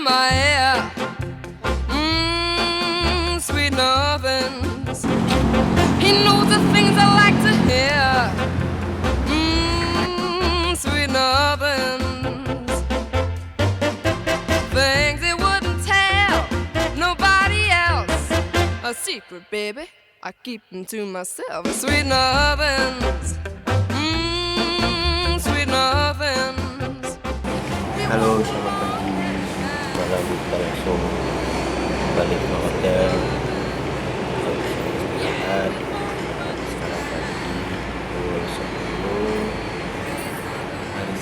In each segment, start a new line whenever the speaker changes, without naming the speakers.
in my ear. Sweet nothings. He knows the things I like to hear. Sweet nothings. Things he wouldn't tell nobody else. A secret, baby, I keep them to myself. Sweet nothings. Sweet nothings.
Halo, selamat pagi. Sekarang kita langsung balik ke hotel. Sekarang pagi pukul 10 hari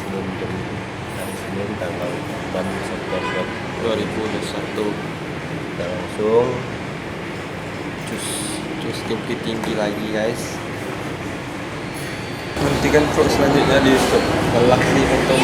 Senin tanggal 6 September 2021. Kita langsung cus ke Bukittinggi lagi, guys. Nantikan vlog selanjutnya di YouTube. Selamat Menonton.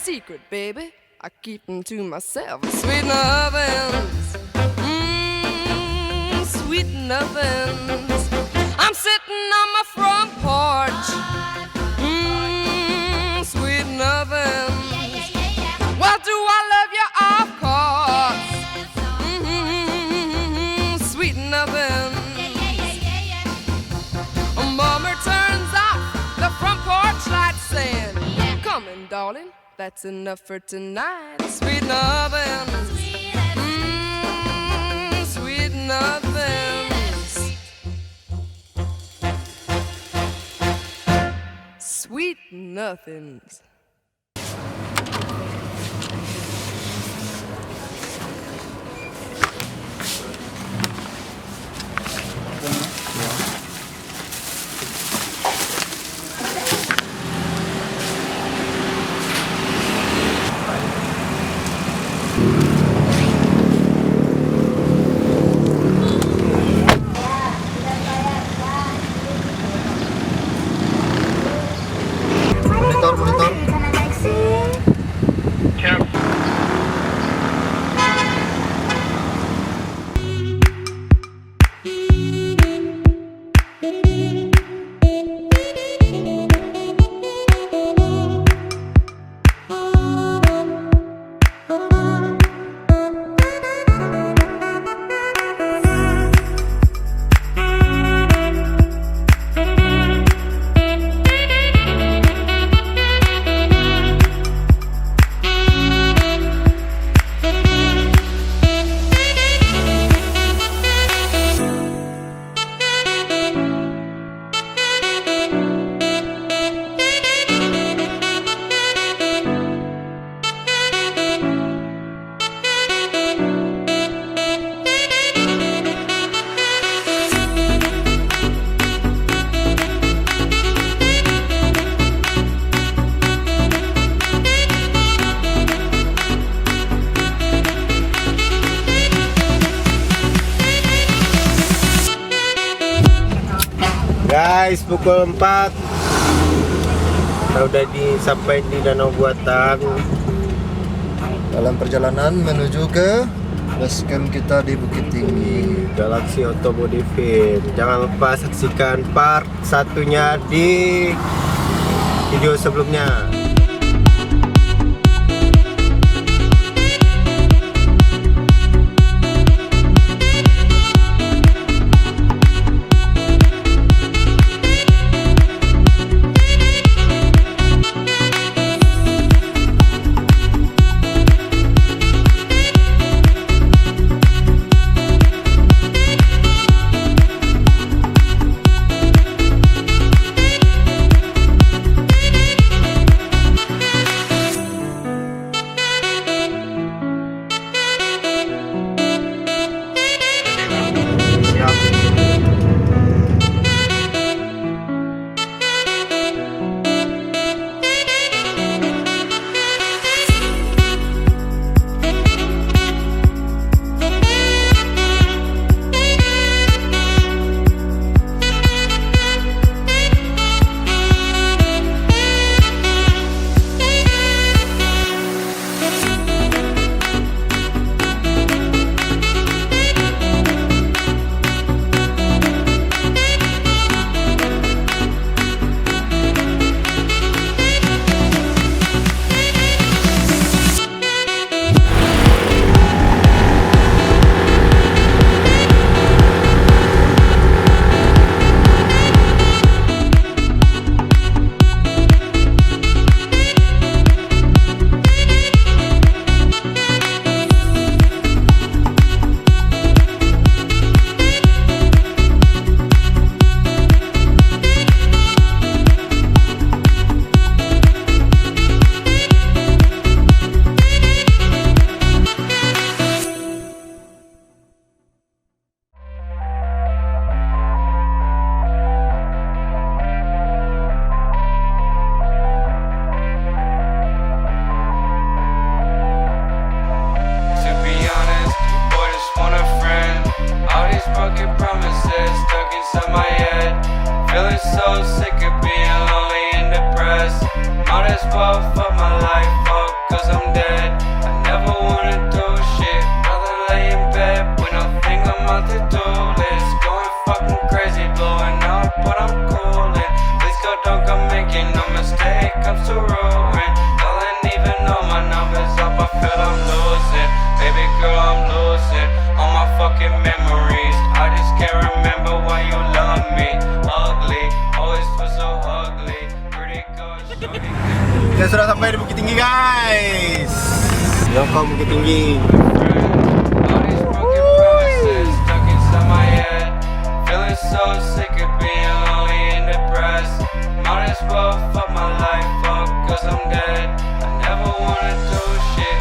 Secret, baby, I keep them to myself. Sweet nothings. Sweet nothings. I'm sitting on my front porch. Sweet nothings. Well, do I love you? Of course. Sweet nothings. Mama turns off the front porch light, saying, "Come in, darling. That's enough for tonight." Sweet nothings. Sweet nothings. Sweet nothings.
Guys, pukul 4 kita udah sampai di Danau Buatan.
Dalam perjalanan menuju ke base camp kita di Bukittinggi
Galaxy Automotive. Jangan lupa saksikan part satunya di video sebelumnya.
inside my head. Feeling so sick of being lonely and depressed. Might as well fuck my life up, cause I'm dead. I never wanna do shit, rather lay in bed with nothing on my to-do list. Going fucking crazy, blowing up, but I'm coolin'. Please God, don't come making no mistake, I'm so ruined. Y'all ain't even know my numbers up, I feel I'm losing. Baby girl, I'm losing all my fucking memories. I just can't remember why you love me. Ugly, always was so ugly. Pretty good, shorty.
Kita sudah sampai di Bukittinggi guys. Welcome Bukittinggi.
All these broken promises stuck inside my head. Feeling so sick of being lonely and depressed. Might as well fuck my life up, cause I'm dead. I never wanna do shit,